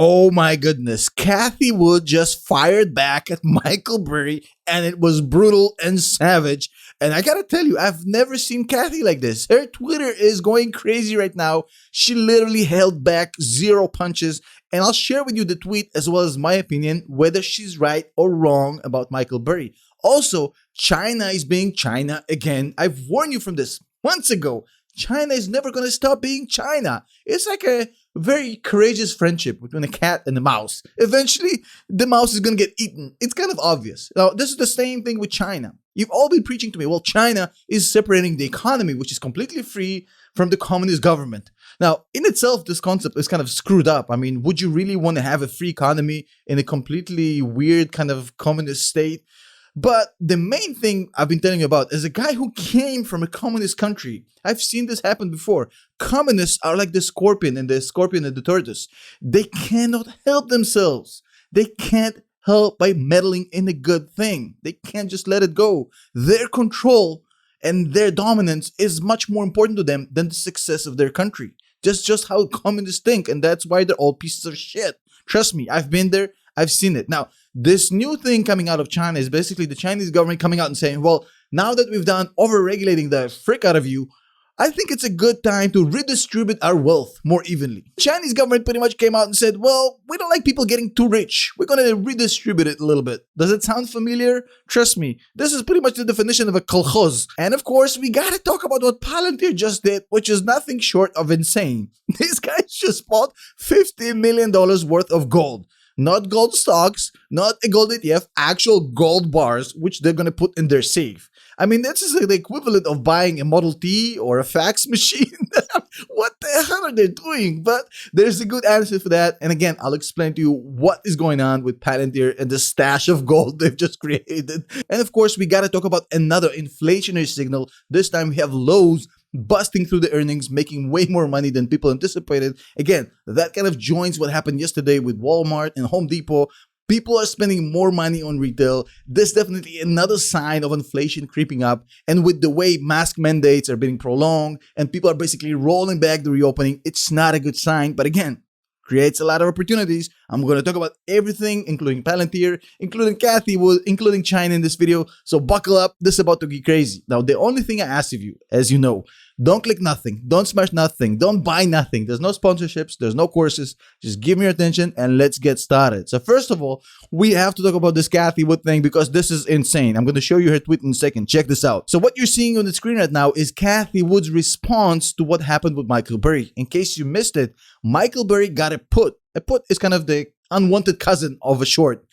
Oh my goodness. Cathie Wood just fired back at Michael Burry, and it was brutal and savage. And I gotta tell you, I've never seen Cathie like this. Her Twitter is going crazy right now. She literally held back zero punches. And I'll share with you the tweet as well as my opinion, whether she's right or wrong about Michael Burry. Also, China is being China again. I've warned you from this months ago. China is never going to stop being China. It's like a very courageous friendship between a cat and a mouse. Eventually, the mouse is going to get eaten. It's kind of obvious. Now, this is the same thing with China. You've all been preaching to me, well, China is separating the economy, which is completely free, from the communist government. Now, in itself, this concept is kind of screwed up. I mean, would you really want to have a free economy in a completely weird kind of communist state? But the main thing I've been telling you about is a guy who came from a communist country. I've seen this happen before. Communists are like the scorpion and the tortoise. They cannot help themselves. They can't help by meddling in a good thing. They can't just let it go. Their control and their dominance is much more important to them than the success of their country. Just how communists think, and that's why they're all pieces of shit. Trust me, I've been there. I've seen it. Now, this new thing coming out of China is basically the Chinese government coming out and saying, well, now that we've done over-regulating the frick out of you, I think it's a good time to redistribute our wealth more evenly. The Chinese government pretty much came out and said, well, we don't like people getting too rich. We're going to redistribute it a little bit. Does it sound familiar? Trust me, this is pretty much the definition of a kolkhoz. And of course, we got to talk about what Palantir just did, which is nothing short of insane. These guys just bought $50 million worth of gold. Not gold stocks, not a gold ETF, actual gold bars, which they're going to put in their safe. I mean, this is the equivalent of buying a Model T or a fax machine. What the hell are they doing? But there's a good answer for that. And again, I'll explain to you what is going on with Palantir and the stash of gold they've just created. And of course, we got to talk about another inflationary signal. This time we have Lowe's busting through the earnings, making way more money than people anticipated. Again, that kind of joins what happened yesterday with Walmart and Home Depot. People are spending more money on retail. This is definitely another sign of inflation creeping up. And with the way mask mandates are being prolonged and people are basically rolling back the reopening, it's not a good sign. But again, creates a lot of opportunities. I'm going to talk about everything, including Palantir, including Cathie Wood, including China in this video. So buckle up. This is about to get crazy. Now, the only thing I ask of you, as you know, don't click nothing. Don't smash nothing. Don't buy nothing. There's no sponsorships. There's no courses. Just give me your attention and let's get started. So first of all, we have to talk about this Cathie Wood thing because this is insane. I'm going to show you her tweet in a second. Check this out. So what you're seeing on the screen right now is Cathie Wood's response to what happened with Michael Burry. In case you missed it, Michael Burry got a put. A put is kind of the unwanted cousin of a short.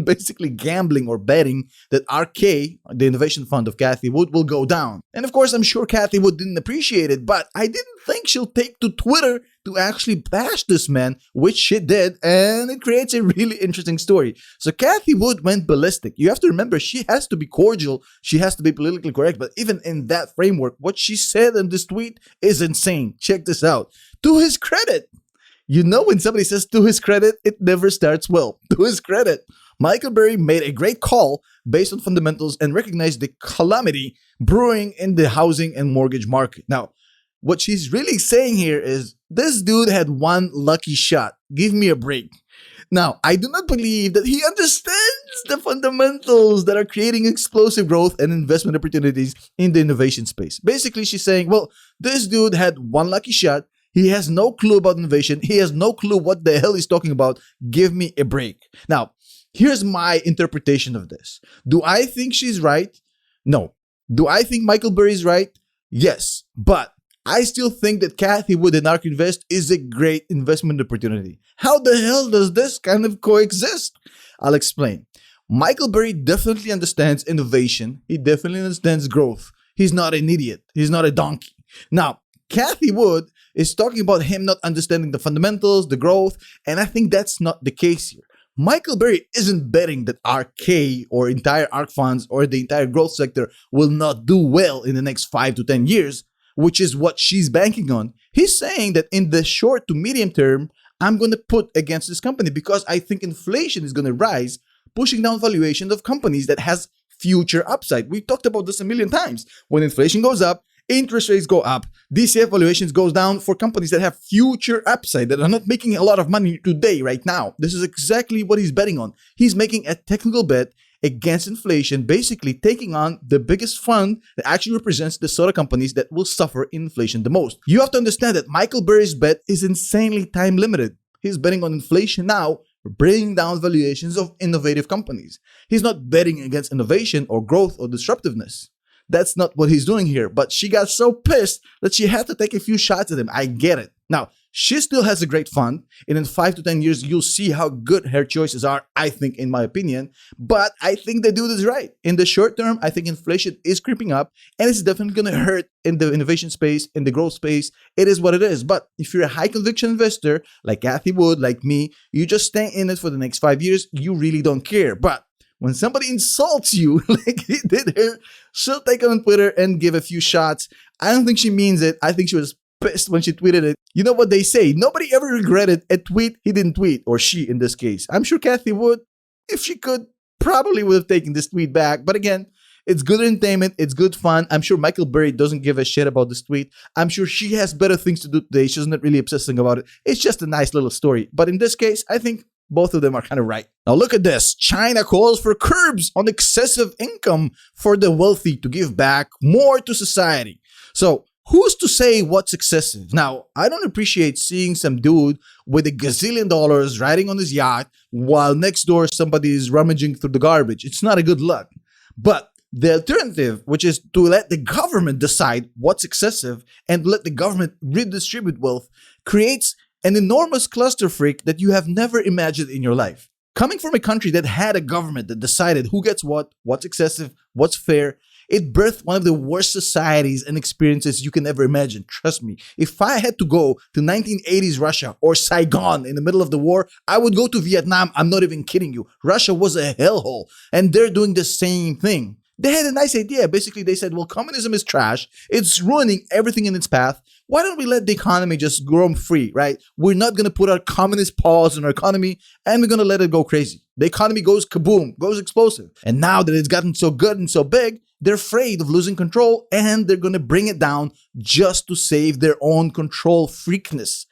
Basically gambling or betting that RK, the innovation fund of Cathie Wood, will go down. And of course, I'm sure Cathie Wood didn't appreciate it, but I didn't think she'll take to Twitter to actually bash this man, which she did, and it creates a really interesting story. So Cathie Wood went ballistic. You have to remember, she has to be cordial, she has to be politically correct, but even in that framework, what she said in this tweet is insane. Check this out. To his credit, you know when somebody says to his credit, it never starts well. To his credit, Michael Burry made a great call based on fundamentals and recognized the calamity brewing in the housing and mortgage market. Now, what she's really saying here is, this dude had one lucky shot. Give me a break. Now, I do not believe that he understands the fundamentals that are creating explosive growth and investment opportunities in the innovation space. Basically, she's saying, well, this dude had one lucky shot. He has no clue about innovation. He has no clue what the hell he's talking about. Give me a break. Now, here's my interpretation of this. Do I think she's right? No. Do I think Michael Burry is right? Yes. But I still think that Cathie Wood and ARK Invest is a great investment opportunity. How the hell does this kind of coexist? I'll explain. Michael Burry definitely understands innovation. He definitely understands growth. He's not an idiot. He's not a donkey. Now, Cathie Wood is talking about him not understanding the fundamentals, the growth, and I think that's not the case here. Michael Burry isn't betting that RK or entire ARK funds or the entire growth sector will not do well in the next 5 to 10 years, which is what she's banking on. He's saying that in the short to medium term, I'm going to put against this company because I think inflation is going to rise, pushing down valuation of companies that has future upside. We've talked about this a million times. When inflation goes up, Interest rates go up. DCF valuations goes down for companies that have future upside, that are not making a lot of money today, right now. This is exactly what he's betting on. He's making a technical bet against inflation, basically taking on the biggest fund that actually represents the sort of companies that will suffer inflation the most. You have to understand that Michael Burry's bet is insanely time limited. He's betting on inflation now, bringing down valuations of innovative companies. He's not betting against innovation or growth or disruptiveness. That's not what he's doing here. But she got so pissed that she had to take a few shots at him. I get it. Now, she still has a great fund, and in 5 to 10 years, you'll see how good her choices are, I think, in my opinion. But I think the dude is right. In the short term, I think inflation is creeping up, and it's definitely going to hurt in the innovation space, in the growth space. It is what it is. But if you're a high conviction investor, like Cathie Wood, like me, you just stay in it for the next 5 years. You really don't care. But when somebody insults you, like he did her, she'll take it on Twitter and give a few shots. I don't think she means it. I think she was pissed when she tweeted it. You know what they say? Nobody ever regretted a tweet he didn't tweet, or she in this case. I'm sure Cathie would, if she could, probably would have taken this tweet back. But again, it's good entertainment. It's good fun. I'm sure Michael Burry doesn't give a shit about this tweet. I'm sure she has better things to do today. She's not really obsessing about it. It's just a nice little story. But in this case, I think both of them are kind of right. Now look at this. China calls for curbs on excessive income for the wealthy to give back more to society. So who's to say what's excessive? Now, I don't appreciate seeing some dude with $1 gazillion riding on his yacht while next door somebody is rummaging through the garbage. It's not a good look. But the alternative, which is to let the government decide what's excessive and let the government redistribute wealth, creates an enormous cluster freak that you have never imagined in your life. Coming from a country that had a government that decided who gets what, what's excessive, what's fair, it birthed one of the worst societies and experiences you can ever imagine. Trust me, if I had to go to 1980s Russia or Saigon in the middle of the war, I would go to Vietnam. I'm not even kidding you. Russia was a hellhole, and they're doing the same thing. They had a nice idea. Basically, they said, well, communism is trash. It's ruining everything in its path. Why don't we let the economy just grow free, right? We're not going to put our communist paws on our economy, and we're going to let it go crazy. The economy goes kaboom, goes explosive. And now that it's gotten so good and so big, they're afraid of losing control, and they're going to bring it down just to save their own control freakness.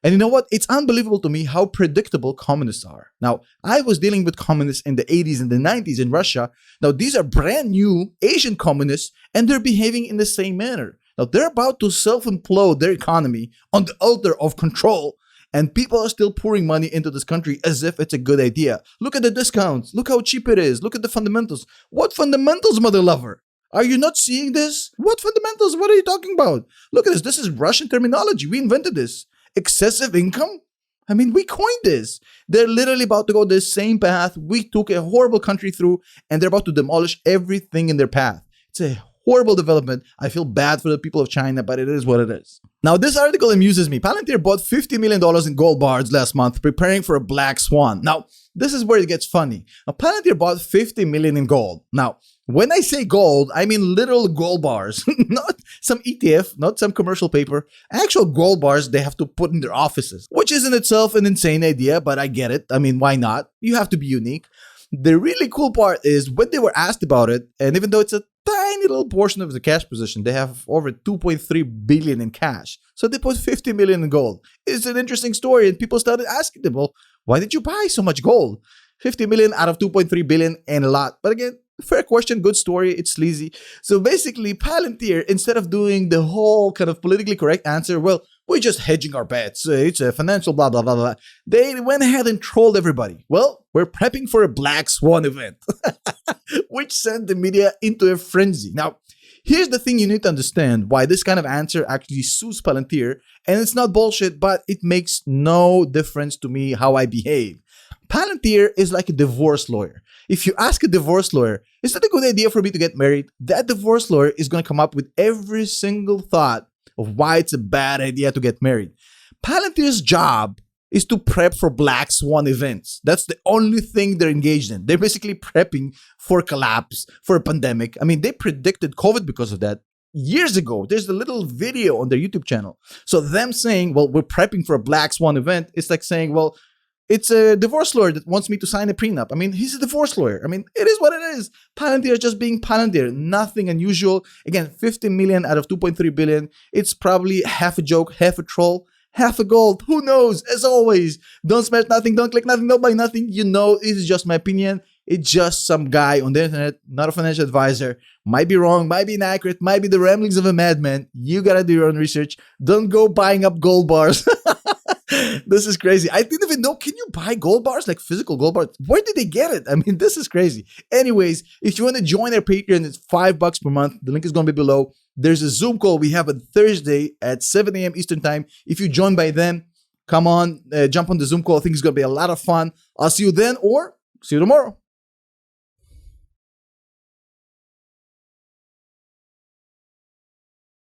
And you know what? It's unbelievable to me how predictable communists are. Now, I was dealing with communists in the 80s and the 90s in Russia. Now, these are brand new Asian communists, and they're behaving in the same manner. Now, they're about to self-implode their economy on the altar of control, and people are still pouring money into this country as if it's a good idea. Look at the discounts. Look how cheap it is. Look at the fundamentals. What fundamentals, mother lover? Are you not seeing this? What fundamentals? What are you talking about? Look at this. This is Russian terminology. We invented this. Excessive income? I mean, we coined this. They're literally about to go the same path we took a horrible country through, and they're about to demolish everything in their path. It's a horrible development. I feel bad for the people of China, but it is what it is. Now, this article amuses me. Palantir bought $50 million in gold bars last month, preparing for a black swan. Now, this is where it gets funny. Now, Palantir bought $50 million in gold. Now, when I say gold, I mean literal gold bars, not some ETF, not some commercial paper, actual gold bars they have to put in their offices, which is in itself an insane idea, but I get it. I mean, why not? You have to be unique. The really cool part is when they were asked about it, and even though it's a tiny little portion of the cash position, they have over 2.3 billion in cash. So they put 50 million in gold. It's an interesting story, and people started asking them, well, why did you buy so much gold? 50 million out of 2.3 billion and a lot. But again, fair question, good story, it's sleazy. So basically, Palantir, instead of doing the whole kind of politically correct answer, well, we're just hedging our bets, it's a financial blah, blah, blah, blah, they went ahead and trolled everybody. Well, we're prepping for a black swan event, which sent the media into a frenzy. Now, here's the thing you need to understand why this kind of answer actually suits Palantir, and it's not bullshit, but it makes no difference to me how I behave. Palantir is like a divorce lawyer. If you ask a divorce lawyer, is it a good idea for me to get married? That divorce lawyer is going to come up with every single thought of why it's a bad idea to get married. Palantir's job is to prep for black swan events. That's the only thing they're engaged in. They're basically prepping for collapse, for a pandemic. I mean, they predicted COVID because of that years ago. There's a little video on their YouTube channel. So them saying, well, we're prepping for a black swan event, it's like saying, well, It's a divorce lawyer that wants me to sign a prenup. I mean, he's a divorce lawyer. I mean, it is what it is. Palantir is just being Palantir. Nothing unusual. Again, 50 million out of 2.3 billion. It's probably half a joke, half a troll, half a gold. Who knows? As always, don't smash nothing, don't click nothing, don't buy nothing. You know, this is just my opinion. It's just some guy on the internet, not a financial advisor. Might be wrong, might be inaccurate, might be the ramblings of a madman. You gotta do your own research. Don't go buying up gold bars. This is crazy. I didn't even know. Can you buy gold bars, like physical gold bars? Where did they get it? I mean, this is crazy. Anyways, if you want to join our Patreon, it's $5 per month. The link is going to be below. There's a Zoom call we have on Thursday at 7 a.m. Eastern time. If you join by then, come on, jump on the Zoom call. I think it's going to be a lot of fun. I'll see you then or see you tomorrow.